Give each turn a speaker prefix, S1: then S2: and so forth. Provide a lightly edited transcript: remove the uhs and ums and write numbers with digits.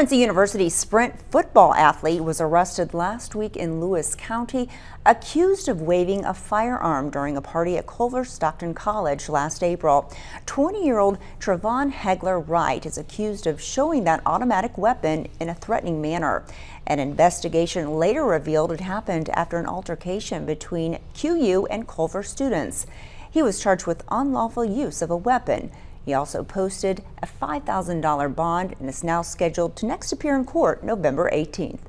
S1: Quincy University sprint football athlete was arrested last week in Lewis County, accused of waving a firearm during a party at Culver Stockton College last April. 20-year-old Trevon Hegler Wright is accused of showing that automatic weapon in a threatening manner. An investigation later revealed it happened after an altercation between QU and Culver students. He was charged with unlawful use of a weapon. He also posted a $5,000 bond and is now scheduled to next appear in court November 18th.